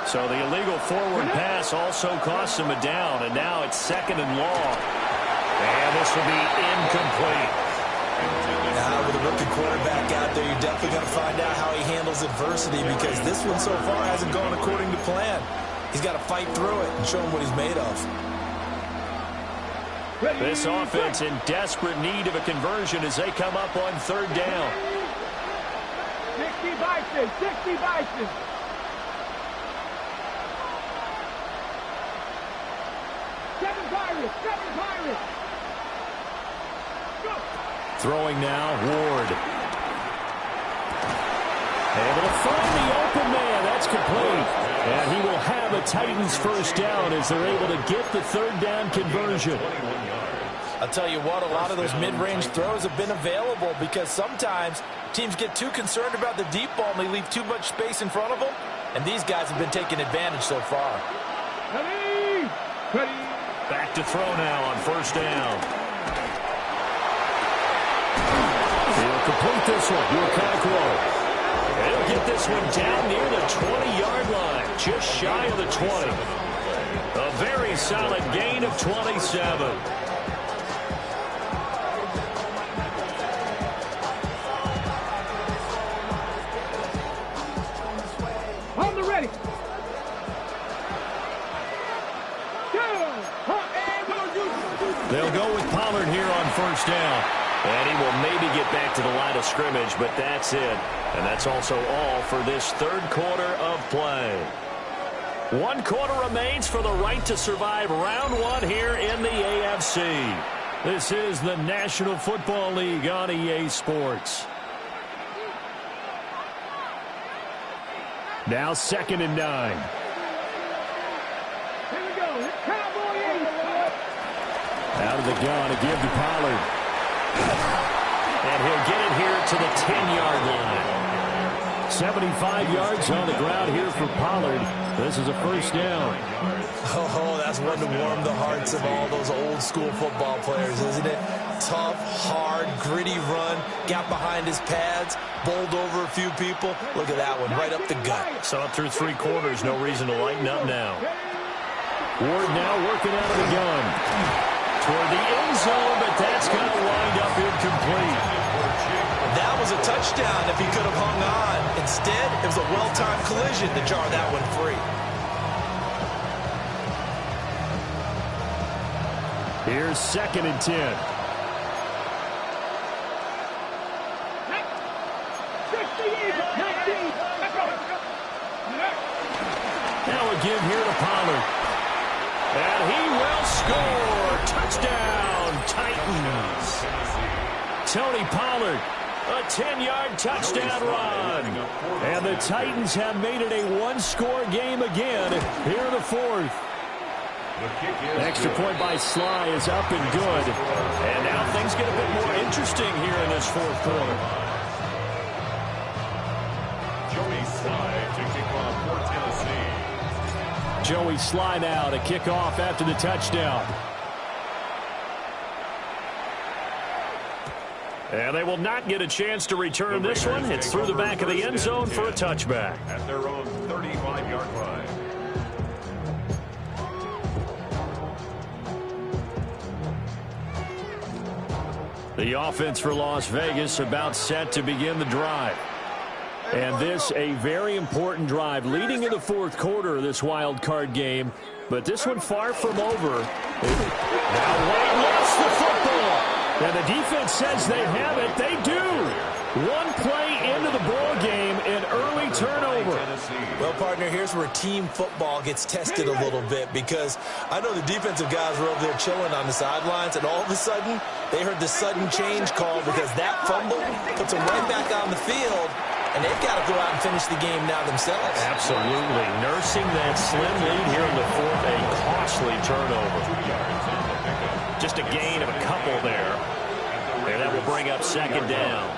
So the illegal forward pass also costs him a down, and now it's 2nd and long. And this will be incomplete. Now, with a rookie quarterback out there, you're definitely going to find out how he handles adversity, because this one so far hasn't gone according to plan. He's got to fight through it and show him what he's made of. This offense in desperate need of a conversion as they come up on 3rd down. Bison, 60 Bison. Seven Pirates. Go. Throwing now, Ward. Able to find the open man. That's complete. And he will have a Titans first down as they're able to get the third down conversion. I'll tell you what, a lot of those mid-range throws have been available because sometimes teams get too concerned about the deep ball and they leave too much space in front of them. And these guys have been taking advantage so far. Ready. Back to throw now on first down. He'll complete this one. Will They'll get this one down near the 20-yard line, just shy of the 20. A very solid gain of 27. On the ready. They'll go with Pollard here on first down. And he will maybe get back to the line of scrimmage, but that's it. And that's also all for this third quarter of play. 1 quarter remains for the right to survive round 1 here in the AFC. This is the National Football League on EA Sports. Now 2nd and 9. Here we go. Cowboy 8. Out of the gun to give to Pollard. And he'll get it here to the 10-yard line. 75 yards on the ground here for Pollard. This is a first down. Oh, that's one to warm the hearts of all those old-school football players, isn't it? Tough, hard, gritty run, got behind his pads, bowled over a few people. Look at that one, right up the gut. Saw it through 3 quarters, no reason to lighten up now. Ward now working out of the gun. Toward the end zone, but that's going to wind up incomplete. That was a touchdown if he could have hung on. Instead, it was a well-timed collision to jar that one free. Here's 2nd and 10. Now a give here to Pollard. And he will score. Touchdown, Titans. Tony Pollard, a 10-yard touchdown run. And the Titans have made it a 1-score game again here in the 4th. Extra point by Sly is up and good. And now things get a bit more interesting here in this 4th quarter. Joey Sly to kick off for Tennessee. Joey Sly now to kick off after the touchdown. And they will not get a chance to return this one. It's through the back of the end zone for a touchback. At their own 35-yard line. The offense for Las Vegas about set to begin the drive. And this a very important drive leading in the 4th quarter of this wild card game. But this one far from over. Now White lost the football. And the defense says they have it. They do. 1 play into the ball game, an early turnover. Well, partner, here's where team football gets tested a little bit because I know the defensive guys were over there chilling on the sidelines, and all of a sudden they heard the sudden change call because that fumble puts them right back on the field, and they've got to go out and finish the game now themselves. Absolutely. Nursing that slim lead here in the 4th, a costly turnover. Just a gain of a couple there. And that will bring up 2nd down.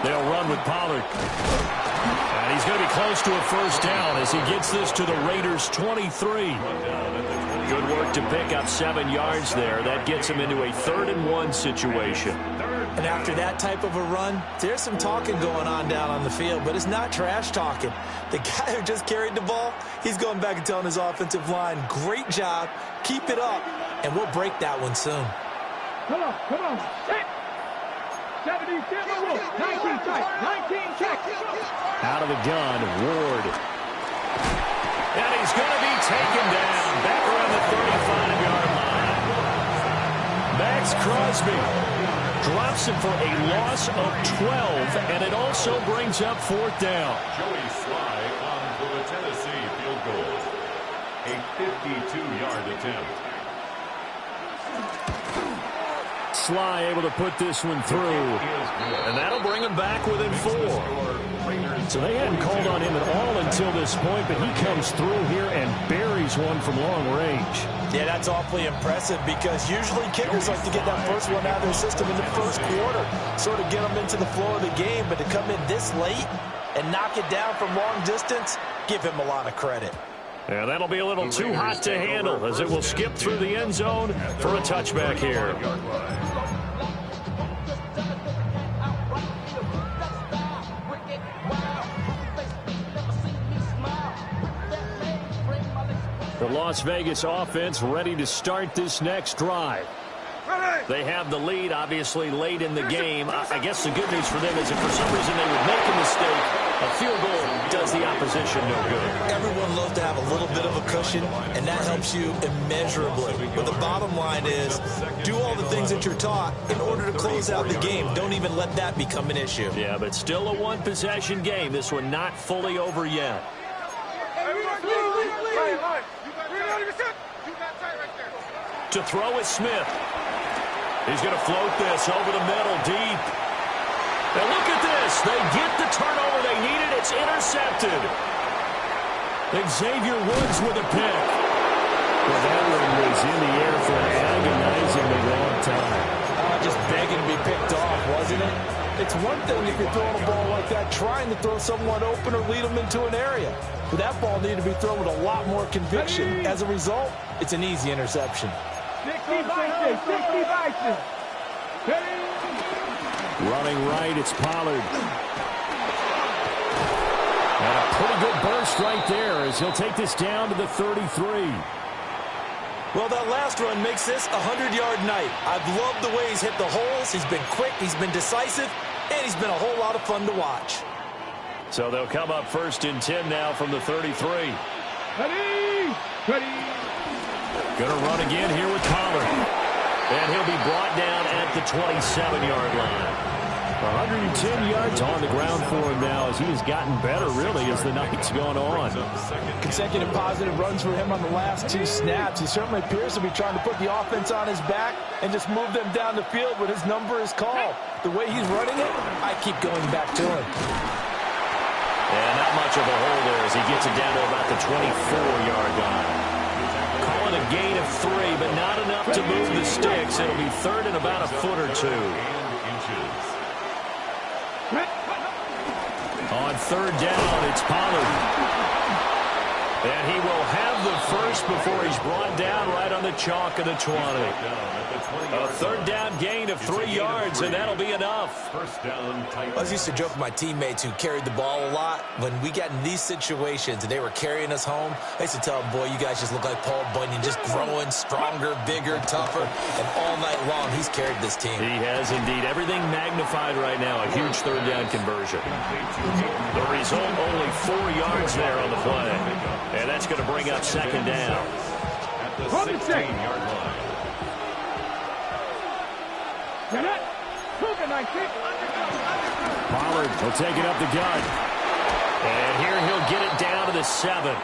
They'll run with Pollard. And he's going to be close to a first down as he gets this to the Raiders' 23. Good work to pick up 7 yards there. That gets him into a 3rd and 1 situation. And after that type of a run, there's some talking going on down on the field, but it's not trash talking. The guy who just carried the ball, he's going back and telling his offensive line, great job, keep it up, and we'll break that one soon. Come on. Check. 17, 19 check. 19 check. Out of the gun, Ward. And he's going to be taken down back around the 35-yard line. Max Crosby drops him for a loss of 12, and it also brings up 4th down. Joey Sly on for the Tennessee field goal. A 52-yard attempt. Sly able to put this one through, and that'll bring him back within 4. So they hadn't called on him at all until this point, but he comes through here and buries one from long range. Yeah, that's awfully impressive because usually kickers like to get that first one out of their system in the first quarter, sort of get them into the flow of the game, but to come in this late and knock it down from long distance, give him a lot of credit. Yeah, that'll be a little too hot to handle as it will skip through the end zone for a touchback here. The Las Vegas offense ready to start this next drive. They have the lead, obviously, late in the game. I guess the good news for them is if for some reason they would make a mistake, a field goal does the opposition no good. Everyone loves to have a little bit of a cushion, and that helps you immeasurably. But the bottom line is, do all the things that you're taught in order to close out the game. Don't even let that become an issue. Yeah, but still a one-possession game. This one not fully over yet. To throw is Smith. He's going to float this over the middle, deep. And look at this. They get the turnover they needed. It's intercepted. Xavier Woods with a pick. Well, that one was in the air for an agonizingly long time. Just begging to be picked off, wasn't it? It's one thing if you're throwing a ball like that, trying to throw someone open or lead them into an area. But that ball needed to be thrown with a lot more conviction. As a result, it's an easy interception. 60 Bison. Running right, it's Pollard. And a pretty good burst right there as he'll take this down to the 33. Well, that last run makes this a 100-yard night. I've loved the way he's hit the holes. He's been quick, he's been decisive, and he's been a whole lot of fun to watch. So they'll come up 1st and 10 now from the 33. Ready. Going to run again here with Pollard. And he'll be brought down at the 27-yard line. 110 yards on the ground for him now as he has gotten better, really, as the night's gone on. Consecutive positive runs for him on the last 2 snaps. He certainly appears to be trying to put the offense on his back and just move them down the field when his number is called. The way he's running it, I keep going back to him. And not much of a hole there as he gets it down to about the 24-yard line. Calling a gain of 3, but not enough to move the sticks. It'll be 3rd and about a foot or 2. On 3rd down, it's Pollard. And he will have the first before he's brought down right on the chalk of the 20. A 3rd down gain of 3 yards, and that'll be enough. I used to joke with my teammates who carried the ball a lot. When we got in these situations and they were carrying us home, I used to tell them, boy, you guys just look like Paul Bunyan, just growing stronger, bigger, tougher. And all night long, he's carried this team. He has indeed. Everything magnified right now. A huge 3rd down conversion. The result, only 4 yards there on the play. And that's going to bring up 2nd down. At the 16-yard line. Pollard will take it up the gut. And here he'll get it down to the 7.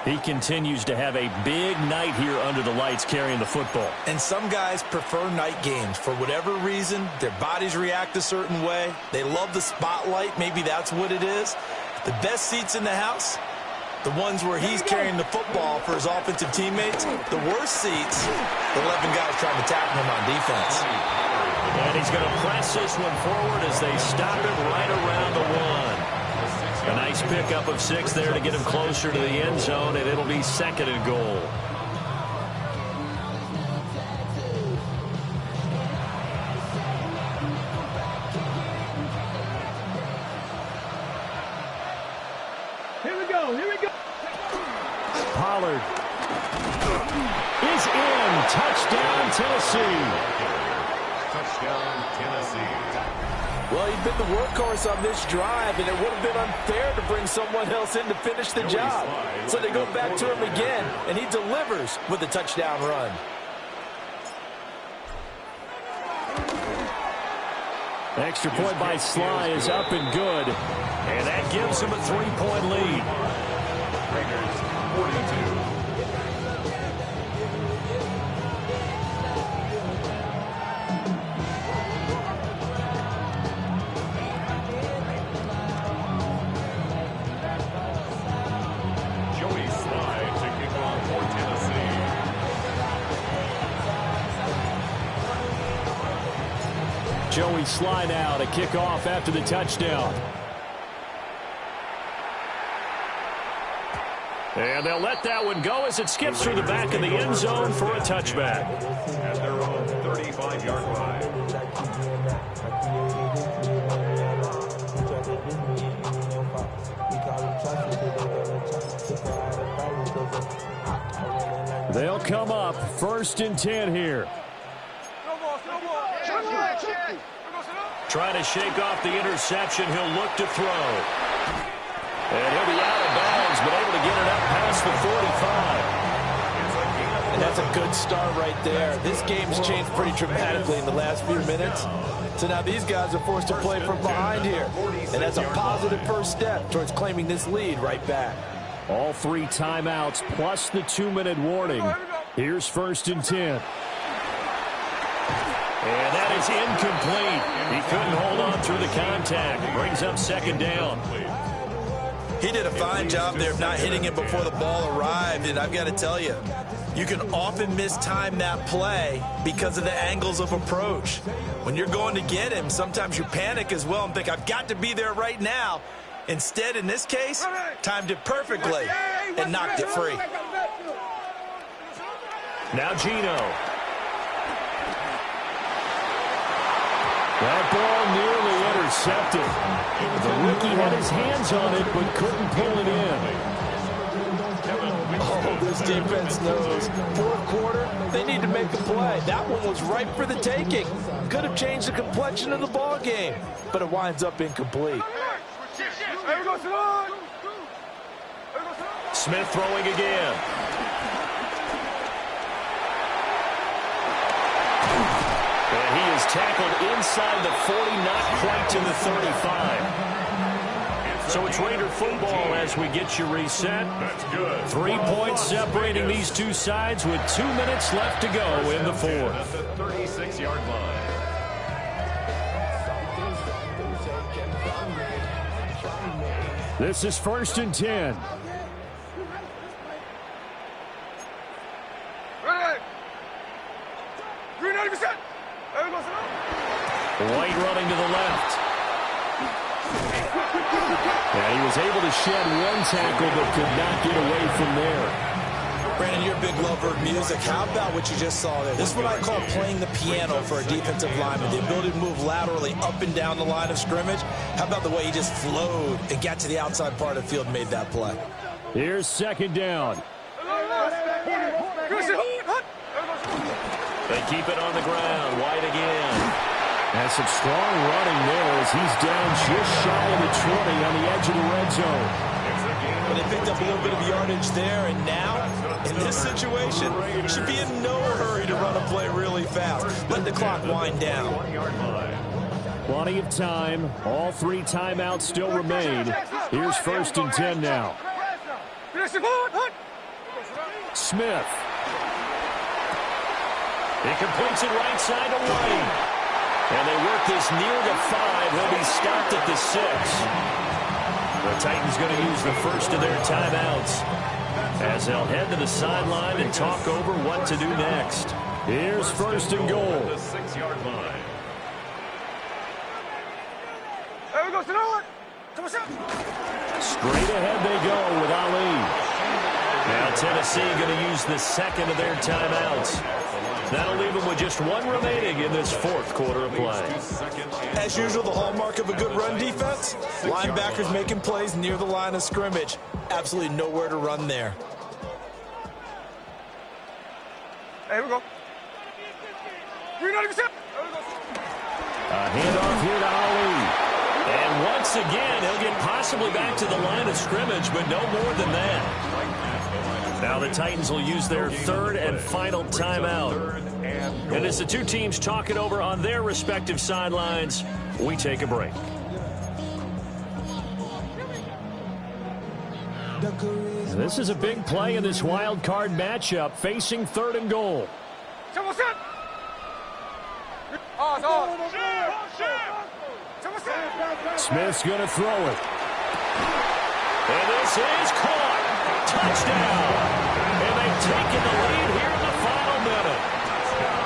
He continues to have a big night here under the lights carrying the football. And some guys prefer night games. For whatever reason, their bodies react a certain way. They love the spotlight. Maybe that's what it is. The best seats in the house, the ones where he's carrying the football for his offensive teammates. The worst seats, the 11 guys trying to tackle him on defense. And he's going to press this one forward as they stop him right around the 1. A nice pickup of 6 there to get him closer to the end zone, and it'll be 2nd and goal. Here we go. Pollard is in. Touchdown, Tennessee. Touchdown, Tennessee. Well, he'd been the workhorse on this drive, and it would have been unfair to bring someone else in to finish the job. So they go back to him again, and he delivers with a touchdown run. Extra point by Sly is up and good. And that gives him a 3-point lead. Raiders 42. Joey Sly now to kick off after the touchdown. And they'll let that one go as it skips through the back of the end zone for a touchback. At their own 35-yard line. They'll come up 1st and 10 here. Trying to shake off the interception. He'll look to throw. And he'll be out of bounds, but able to get it up past the 45. And that's a good start right there. This game's changed pretty dramatically in the last few minutes. So now these guys are forced to play from behind here. And that's a positive first step towards claiming this lead right back. All 3 timeouts plus the 2-minute warning. Here's 1st and 10. And that is incomplete. He couldn't hold on through the contact. Brings up 2nd down. He did a fine job there of not hitting it before the ball arrived. And I've got to tell you, you can often mistime that play because of the angles of approach. When you're going to get him, sometimes you panic as well and think, I've got to be there right now. Instead, in this case, timed it perfectly and knocked it free. Now Gino. That ball nearly intercepted. The rookie had his hands on it, but couldn't pull it in. Oh, this defense knows. 4th quarter, they need to make a play. That one was ripe for the taking. Could have changed the complexion of the ball game, but it winds up incomplete. Smith throwing again. And he is tackled inside the 40, not quite to the 35. So it's Raider football as we get you reset. That's good. 3 points separating these two sides with 2 minutes left to go in the 4th. At the 36-yard line. This is 1st and 10. White running to the left. And he was able to shed 1 tackle but could not get away from there. Brandon, you're a big lover of music. How about what you just saw there? This is what I call playing the piano for a defensive lineman. The ability to move laterally up and down the line of scrimmage. How about the way he just flowed and got to the outside part of the field and made that play? Here's 2nd down. They keep it on the ground. White again. And some strong running there as he's down just shy of the 20 on the edge of the red zone. But they picked up a little bit of yardage there, and now, in this situation, should be in no hurry to run a play really fast. Let the clock wind down. Plenty of time. All 3 timeouts still remain. Here's 1st and 10 now. Smith. He completes it right side to White. And they work this near the 5. He'll be stopped at the 6. The Titans going to use the first of their timeouts as they'll head to the sideline and talk over what to do next. Here's 1st and goal. The 6-yard line. Straight ahead they go with Ali. Now Tennessee going to use the second of their timeouts. That'll leave them with just 1 remaining in this 4th quarter of play. As usual, the hallmark of a good run defense, linebackers making plays near the line of scrimmage. Absolutely nowhere to run there. Here we go. A handoff here to Ali. And once again, he'll get possibly back to the line of scrimmage, but no more than that. Now the Titans will use their 3rd and final timeout. And as the two teams talk it over on their respective sidelines, We take a break. This is a big play in this wild card matchup, facing 3rd and goal. Smith's going to throw it. And this is caught. Touchdown. And they've taken the lead here in the final minute.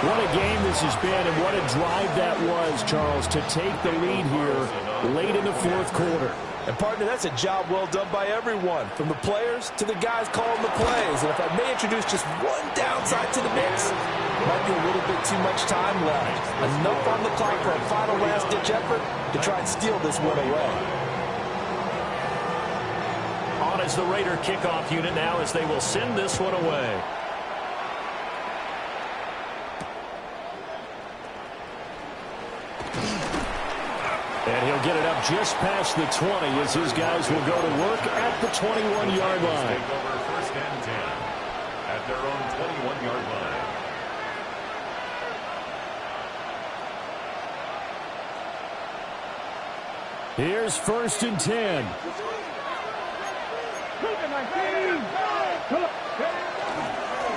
What a game this has been, and what a drive that was, Charles, to take the lead here late in the 4th quarter. And, partner, that's a job well done by everyone, from the players to the guys calling the plays. And if I may introduce just one downside to the mix, might be a little bit too much time left. Enough on the clock for a final last-ditch effort to try and steal this one away. On as the Raider kickoff unit now as they will send this one away. And he'll get it up just past the 20 as his guys will go to work at the 21-yard line. Take over 1st and 10 at their own 21-yard line. Here's 1st and 10.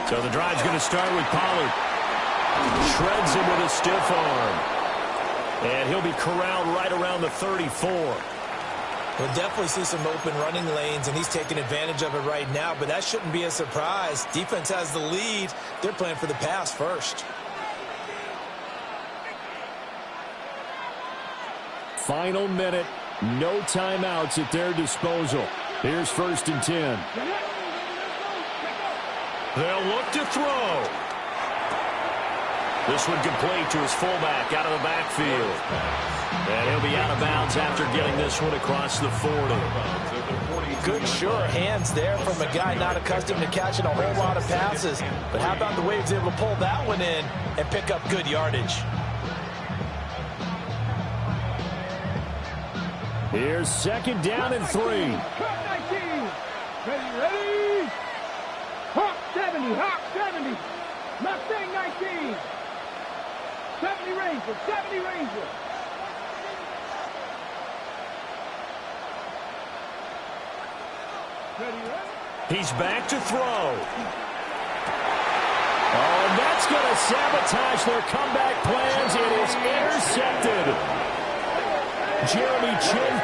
So the drive's going to start with Pollard. Shreds him with a stiff arm. And he'll be corralled right around the 34. We'll definitely see some open running lanes, and he's taking advantage of it right now, but that shouldn't be a surprise. Defense has the lead. They're playing for the pass first. Final minute. No timeouts at their disposal. Here's 1st and 10. They'll look to throw. This one complete to his fullback out of the backfield. And he'll be out of bounds after getting this one across the 40. Good, sure hands there from a guy not accustomed to catching a whole lot of passes. But how about the way he was able to pull that one in and pick up good yardage? Here's 2nd down and 3. Ready? Hawk 70, Hawk 70. Mustang 19. 70 Ranger, 70 Ranger. Ready? He's back to throw. Oh, and that's going to sabotage their comeback plans. It is intercepted. Jeremy Chin